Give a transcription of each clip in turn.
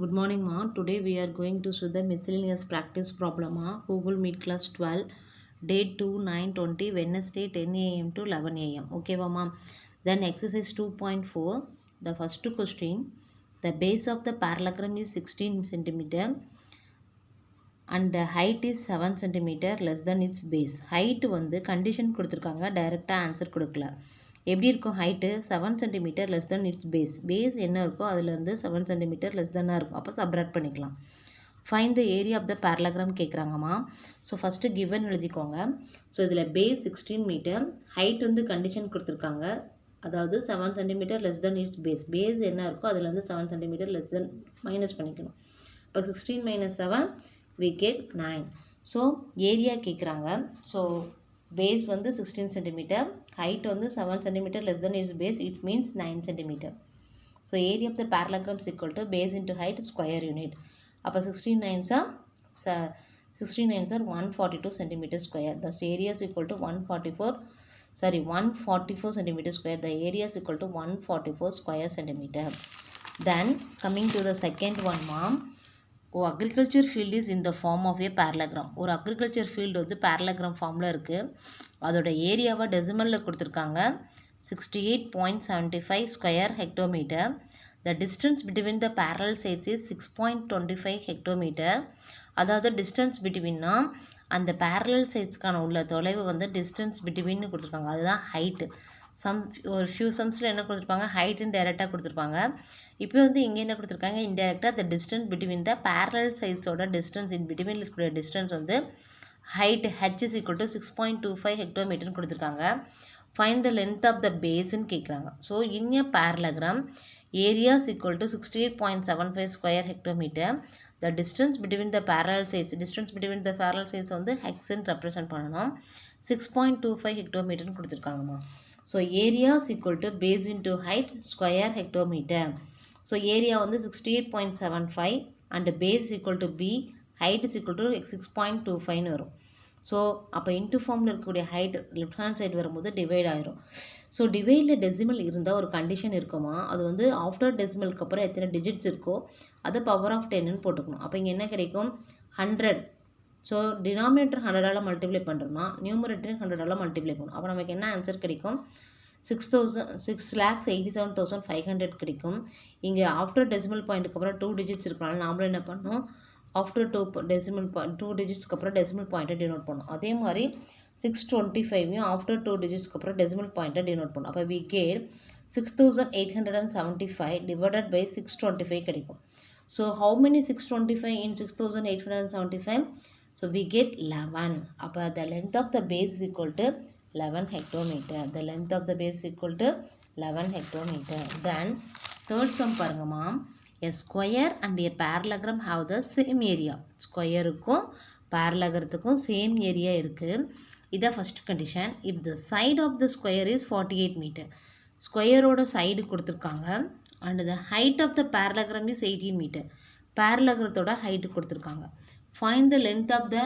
Good morning, ma. Today we are going to show the miscellaneous practice problem, ma. Google Meet class 12, date 2/9/20, Wednesday 10 a.m. to 11 a.m. Okay, ma. Then exercise 2.4, the first question, the base of the parallelogram is 16 centimeter and the height is 7 centimeter less than its base. Height வந்து condition கொடுத்துருக்காங்க, டைரெக்டாக answer கொடுக்கல. எப்படி இருக்கும் height 7 centimetre less then it's base என்ன இருக்கோ அதுலேருந்து 7 centimetre less தென்னாக இருக்கும். அப்போ சப்ராக்ட் பண்ணிக்கலாம். Find the area of the parallelogram கேட்குறாங்கம்மா. ஸோ ஃபஸ்ட்டு கிவன் எழுதிக்கோங்க. ஸோ இதில் பேஸ் 16 மீட்டர், ஹைட் வந்து கண்டிஷன் கொடுத்துருக்காங்க, அதாவது 7 centimetre less then it's base என்ன இருக்கோ அதுலேருந்து 7 சென்டிமீட்டர் லெஸ் தென் மைனஸ் பண்ணிக்கணும். இப்போ 16 minus 7 we get 9. So area கேட்குறாங்க. ஸோ பேஸ் வந்து 16 சென்டிமீட்டர், ஹைட் வந்து 7 centimetre less then it's base, it means 9 centimetre. So area of the parallelogram is equal to base into height square unit. அப்போ 16 9s are 142 centimeter square. Thus area is equal to 144 centimeter square. The area is equal to 144 square centimeter. Then coming to the second one, ma'am. Agriculture field is இந்த form of a parallelogram. ஒரு agriculture field வந்து parallelogram ஃபார்மில் இருக்குது. அதோட ஏரியாவை டெசிமலில் கொடுத்துருக்காங்க, 68.75 square hectometre. The distance between the parallel sides is 6.25 hectometre. அதாவது டிஸ்டன்ஸ் பிட்வீன்னா அந்த பேரலல் சைட்ஸ்க்கான உள்ள தொலைவு வந்து டிஸ்டன்ஸ் பிட்வீன்னு கொடுத்துருக்காங்க, அதுதான் ஹைட்டு. ஒரு ஃபியூ சம்ஸில் என்ன கொடுத்துருப்பாங்க, ஹைட்டுன்னு டைரெக்டாக கொடுத்துருப்பாங்க. இப்போ வந்து இங்கே என்ன கொடுத்துருக்காங்க, இன்டெரக்டாக the distance between the parallel சைட்ஸோட டிஸ்டன்ஸ் இன் பிட்வீன் இருக்கிற டிஸ்டன்ஸ் வந்து height h is equal to 6.25 ஹெக்டோமீட்டர்னு கொடுத்துருக்காங்க. Find the length of the பேஸ்ன்னு கேட்குறாங்க. So in a parallelogram area is equal to 68.75 square hectometre. The distance between the parallel sides வந்து ஹெக்ஸ்ன்னு represent பண்ணணும். 6.25 ஹெக்டோமீட்டர்னு கொடுத்துருக்காங்கம்மா. So area is equal to base into height square hectometre. So area வந்து 68.75 and base equal to b, height is equal to 6.25ன்னு வரும். So அப்போ into ஃபார்மில் இருக்கக்கூடிய ஹைட் லெஃப்ட் ஹேண்ட் சைடு வரும்போது டிவைட் ஆயிரும். ஸோ டிவைடில் டெசிமல் இருந்தால் ஒரு கண்டிஷன் இருக்குமா, அது வந்து ஆஃப்டர் டெசிமலுக்கு அப்புறம் எத்தனை டிஜிட்ஸ் இருக்கோ அதை பவர் ஆஃப் 10ன்னு போட்டுக்கணும். அப்போ இங்கே என்ன கிடைக்கும், 100. ஸோ டினாமினேட்டர் 100ஆல் மல்டிப்ளை பண்ணுறோம்னா நியூமரேட்டர் 100ஆல் மல்டிப்ளை பண்ணணும். அப்போ நமக்கு என்ன ஆன்சர் கிடைக்கும், 6,87,500 கிடைக்கும். இங்கே ஆஃப்டர் டெசிமல் பாயிண்ட்டுக்கு அப்புறம் 2 டிஜிட்ஸ் இருக்கனால நாமளும் என்ன பண்ணணும், ஆஃப்டர் 2 டிஜிட்ஸ்க்கு அப்புறம் டெசிமல் பாயிண்ட்டை டினோட் பண்ணணும். அதே மாதிரி 625 ஆஃப்டர் 2 டிஜிட்ஸ்க்கு அப்புறம் டெசிமல் பாயிண்ட்டை டினோட் பண்ணணும். அப்போ வி கேட் 6,875 டிவைடட் பை 625 கிடைக்கும். So how many 625 in 6,875? So we get 11. அப்போ the length of the base is equal to 11 hectometer. The length of the base is equal to 11 hectometer. Then third sum பாருங்கம்மா. A square and a parallelogram have the same area. ஸ்கொயருக்கும் பேரலோகிராத்துக்கும் same area இருக்குது. இதான் first condition. If the side of the square is 48 meter. ஸ்கொயரோட side கொடுத்துருக்காங்க and the height of the parallelogram is 18 meter. பேரலோகிராத்தோட height கொடுத்துருக்காங்க. Find the length of the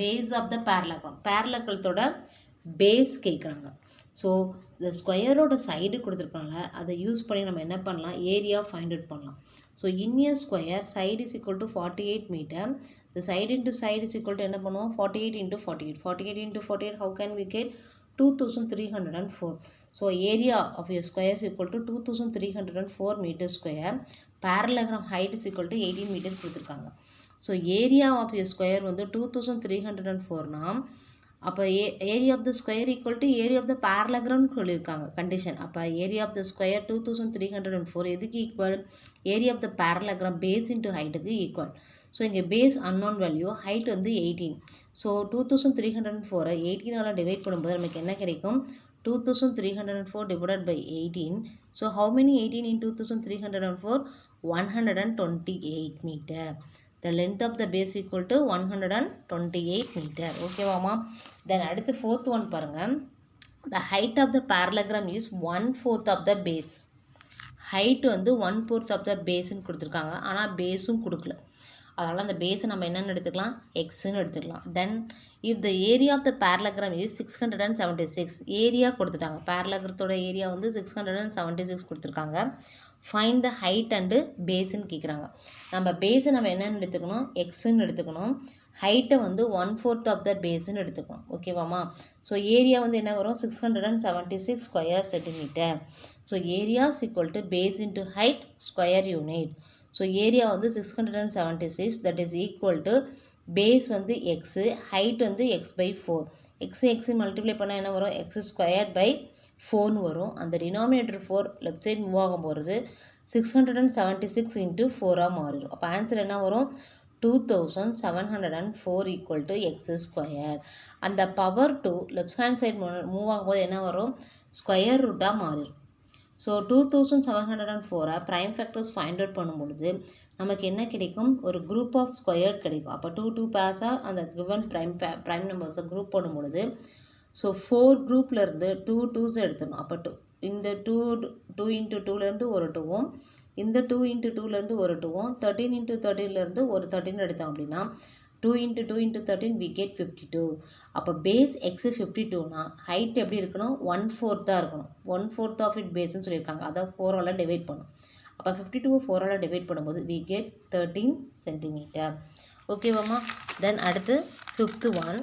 base of the parallelogram. பேரலோகிராத்தோட base கேட்குறாங்க. ஸோ இந்த ஸ்கொயரோட சைடு கொடுத்துருக்காங்க, அதை யூஸ் பண்ணி நம்ம என்ன பண்ணலாம், ஏரியா ஃபைண்ட் அவுட் பண்ணலாம். So in a square side is equal to 48 metre. The side into side is equal to என்ன பண்ணுவோம், 48 into 48 how can we get 2304. So area of a square is equal to 2304 metre square. Parallelogram height is equal to 18 metre கொடுத்துருக்காங்க. So area of a square வந்து 2304னா அப்போ area of the square equal to area of the பேரலோகிராம்னு சொல்லியிருக்காங்க condition. அப்போ area of the square 2304 எதுக்கு equal, area of the parallelogram base into ஹைட்டுக்கு equal. So இங்கே பேஸ் அன்னோன் வேல்யூ, ஹைட் வந்து 18. ஸோ 2304 18ஆல் டிவைட் பண்ணும்போது நமக்கு என்ன கிடைக்கும், 2304 divided by 18. So how many 18 in 2304? 128 meter. The length of the base equal to 128 meter. Okay மாமா. Then அடுத்து fourth one பாருங்க. The height of the parallelogram is 1/4 of the base. Height வந்து 1/4 of the baseன்னு கொடுத்துருக்காங்க, ஆனால் பேஸும் கொடுக்கல. அதனால் அந்த பேஸை நம்ம என்னென்னு எடுத்துக்கலாம், எக்ஸ்ன்னு எடுத்துக்கலாம். Then if the area of the parallelogram is 676, area கொடுத்துட்டாங்க, பேரலோகிராத்தோட ஏரியா வந்து 676 கொடுத்துருக்காங்க. ஃபைண்ட் த ஹைட் அண்டு பேஸுன்னு கேட்குறாங்க. நம்ம பேஸை நம்ம என்னென்னு எடுத்துக்கணும், எக்ஸுன்னு எடுத்துக்கணும். ஹைட்டை வந்து 1/4 ஆஃப் த பேஸுன்னு எடுத்துக்கணும். ஓகேவாம்மா? ஸோ ஏரியா வந்து என்ன வரும், 676 square centimetre. So areas equal to base into height square unit. So area வந்து 676, that is equal to base வந்து எக்ஸு, ஹைட் வந்து x/4. எக்ஸு மல்டிப்ளை பண்ணால் என்ன வரும், x²/4 வரும். அந்த டினாமினேட்டர் 4 லெஃப்ட் சைட் மூவ் ஆகும் போகிறது 676 இன்ட்டு 4ஆக மாறிடும். அப்போ ஆன்சர் என்ன வரும், 2704 ஈக்குவல் டு x². அந்த power 2 left hand side move ஆகும்போது என்ன வரும், ஸ்கொயர் ரூட்டாக மாறிடும். So 2704 prime factors find out பண்ணும்பொழுது நமக்கு என்ன கிடைக்கும், ஒரு குரூப் ஆஃப் ஸ்கொயர் கிடைக்கும். அப்போ 2 பேர்ஸாக அந்த கிவன் ப்ரைம் நம்பர்ஸை குரூப் பண்ணும்பொழுது ஸோ 4 குரூப்லேருந்து 2 2s எடுத்துடணும். அப்போ இந்த 2 இன்ட்டு 2லேருந்து ஒரு 2வும், இந்த 2 இன்ட்டு 2லேருந்து ஒரு 2வும், 13 இன்ட்டு 13லேருந்து ஒரு 13 எடுத்தோம் அப்படின்னா 2 இன்ட்டு 2 இன்ட்டு 13 we get 52. அப்போ பேஸ் எக்ஸு 52னா ஹைட் எப்படி இருக்கணும், 1/4 இருக்கணும். 1/4 ஆஃப் இட் பேஸ்ன்னு சொல்லியிருக்காங்க. அதான் 4ஆல் டிவைட் பண்ணும். அப்போ 52 4ஆல் டிவைட் பண்ணும்போது we get 13 சென்டிமீட்டர். ஓகேவாம்மா? தென் அடுத்து 5th one.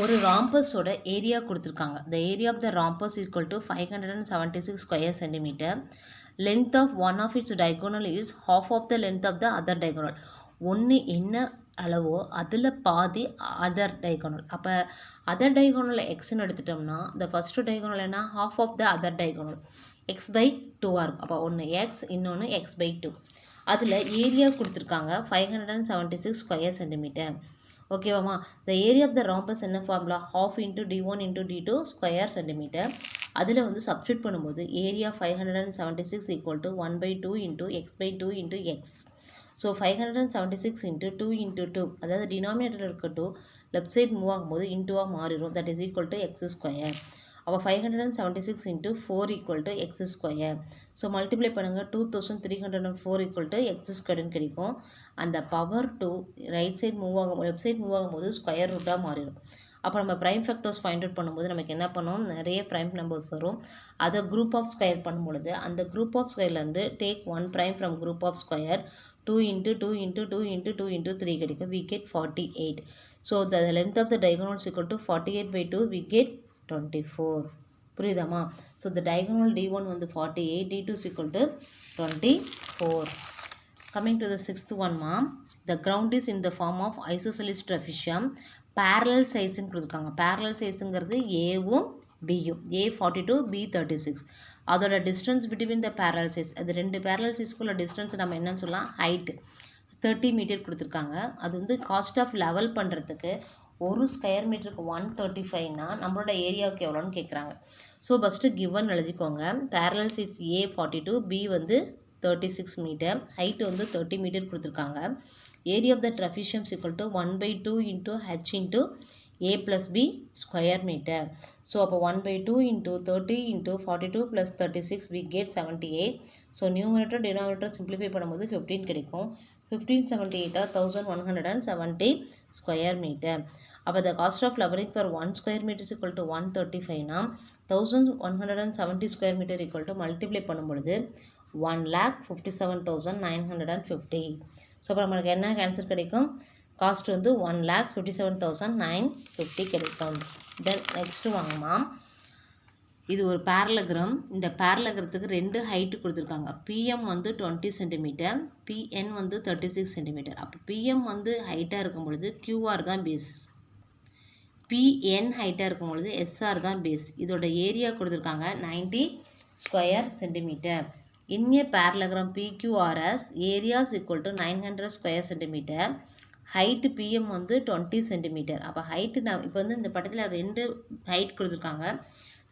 ஒரு ராம்பஸோட ஏரியா கொடுத்துருக்காங்க. the area of the rhombus equal to 576 square centimetre. length of one of its diagonal is half of the length of the other diagonal. ஒன்று என்ன அளவோ அதில் பாதி other diagonal. அப்போ other diagonal எக்ஸ்ன்னு எடுத்துட்டோம்னா the first diagonal என்ன, half of the other diagonal x/2 இருக்கும். அப்போ ஒன்று எக்ஸ், இன்னொன்று x/2. அதில் ஏரியா கொடுத்துருக்காங்க 576 ஸ்கொயர் சென்டிமீட்டர். ஓகேவாம்மா? the area of the rhombus என்ன formula, half into d1 into d2 square centimetre. அதில் வந்து சப்ஸ்டியூட் பண்ணும்போது area 576 equal to 1/2 into x/2 into x. So 576 into 2 into 2, அதாவது டினாமினேட்டர் இருக்க 2 லெஃப்ட் சைட் மூவ் ஆகும்போது இன்ட்டுவாக மாறிடும். That is equal to x². அப்போ 576 into 4 equal to x². So multiply பண்ணுங்கள், 2304 equal to x² கிடைக்கும். அந்த பவர் 2 ரைட் சைட் மூவ் ஆகும், left side move ஆகும்போது ஸ்கொயர் ரூட்டாக மாறிடும். அப்போ நம்ம ப்ரைம் ஃபேக்டர்ஸ் ஃபைண்ட் அவுட் பண்ணும்போது நமக்கு என்ன பண்ணோம், நிறைய ப்ரைம் நம்பர்ஸ் வரும். அதை குரூப் ஆஃப் ஸ்கொயர் பண்ணும்பொழுது அந்த குரூப் ஆஃப் ஸ்கொயர்லேருந்து take 1 prime from group of square 2 into 2 into 2 into 2 into 3 கிடைக்கும். we get 48. So the length of the diagonal is equal to 48/2, we get 24. புரியுதாம்மா? ஸோ the diagonal d1 வந்து 48, d2 is equal to 24. Coming to the 6th one, the ground is in the form of isosceles trapezium. parallel sizeன்னு கொடுத்துருக்காங்க. parallel sizeங்கிறது ஏவும் பியும், ஏ 42, B 36. அதோட distance between த parallel size, அது ரெண்டு parallel sizeக்குள்ள distance நம்ம என்னன்னு சொல்லலாம், ஹைட் 30 மீட்டர் கொடுத்துருக்காங்க. அது வந்து காஸ்ட் ஆஃப் லெவல் பண்ணுறதுக்கு ஒரு ஸ்கொயர் மீட்டருக்கு 135னா நம்மளோட ஏரியாவுக்கு எவ்வளோன்னு கேட்குறாங்க. ஸோ ஃபஸ்ட்டு கிவன் எழுதிக்கோங்க. parallel size ஏ 42, பி வந்து 36 மீட்டர், ஹைட்டு வந்து 30 மீட்டர் கொடுத்துருக்காங்க. Area of the trapezium is equal to 1/2 into h into a plus b square metre. So அப்போ 1/2 into 30 into 42 plus 36 we get 78. So numerator denominator simplify பண்ணும்போது 15 கிடைக்கும். 1578 1170 square metre. அப்போ the cost of laboring for 1 square meter is equal to 135னா 1170 square metre equal to multiply பண்ணும்பொழுது 1,57,950. So அப்போ நம்மளுக்கு என்ன answer கிடைக்கும், காஸ்ட் வந்து 1,57,950 கிடைக்கும். தென் நெக்ஸ்ட்டு வாங்கம்மா, இது ஒரு பேரலகிராம். இந்த பேரலகிரத்துக்கு ரெண்டு ஹைட்டு கொடுத்துருக்காங்க. பிஎம் வந்து 20 சென்டிமீட்டர், பிஎன் வந்து 36 சென்டிமீட்டர். அப்போ பிஎம் வந்து ஹைட்டாக இருக்கும் பொழுது கியூஆர் தான் பேஸ், பிஎன் ஹைட்டாக இருக்கும் பொழுது எஸ்ஆர் தான் பேஸ். இதோட ஏரியா கொடுத்துருக்காங்க 90 square centimetre. In a parallelogram PQRS, area is equal to 900 square centimeter. Height PM வந்து 20 centimeter. அப்போ ஹைட்டு நான் இப்போ வந்து இந்த படத்தில் ரெண்டு ஹைட் கொடுத்துருக்காங்க.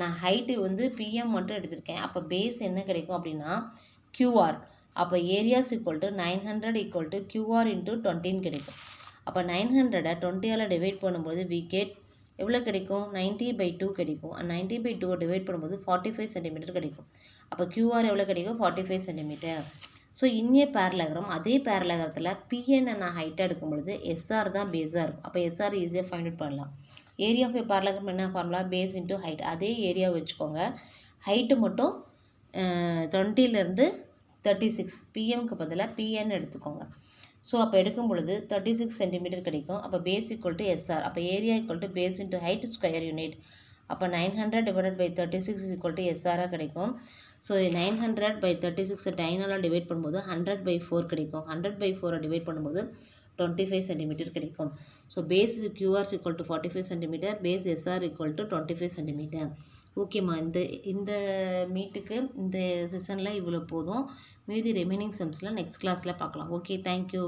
நான் ஹைட்டு வந்து PM மட்டும் எடுத்திருக்கேன். அப்போ பேஸ் என்ன கிடைக்கும் அப்படின்னா QR. அப்போ area is equal to 900 equal to QR into 20 கிடைக்கும். அப்போ 900 20ஆல் டிவைட் பண்ணும்போது we get எவ்வளோ கிடைக்கும், 90/2 கிடைக்கும். 90/2 டிவைட் பண்ணும்போது 45 சென்டிமீட்டர் கிடைக்கும். அப்போ கியூஆர் எவ்வளோ கிடைக்கும், 45 சென்டிமீட்டர். ஸோ இன்னே பேரலகிராம், அதே பேரலகிரத்தில் பிஎன் நான் ஹைட்டாக எடுக்கும் பொழுது எஸ்ஆர் தான் பேஸாக இருக்கும். அப்போ எஸ்ஆர் ஈஸியாக ஃபைண்ட் அவுட் பண்ணலாம். ஏரியா ஆஃப் ஏ parallelogram என்ன ஃபார்முலா? Base into height. அதே ஏரியா வச்சுக்கோங்க. ஹைட்டு மட்டும் 20லேருந்து 36 பிஎம்க்கு பதிலாக பிஎன் எடுத்துக்கோங்க. ஸோ அப்போ எடுக்கும் பொழுது 36 சென்டிமீட்டர் கிடைக்கும். அப்போ பேஸ் ஈக்குவல் டு எஸ்ஆர். அப்போ area equal to base into height square unit. அப்போ 900 divided by 36 is equal to எஸ்ஆராக கிடைக்கும். ஸோ 900 பை 36 டைனால் டிவைட் பண்ணும்போது 100/4 கிடைக்கும். 100/4 டிவைட் பண்ணும்போது 25 சென்டிமீட்டர் கிடைக்கும். So base QR equal to 45 centimetre, base SR equal to 25 centimetre. ஓகேம்மா, இந்த மீட்டுக்கு இந்த செஷனில் இவ்வளோ போதும். மீதி ரிமைனிங் சம்ஸில் நெக்ஸ்ட் கிளாஸில் பார்க்கலாம். Okay, thank you.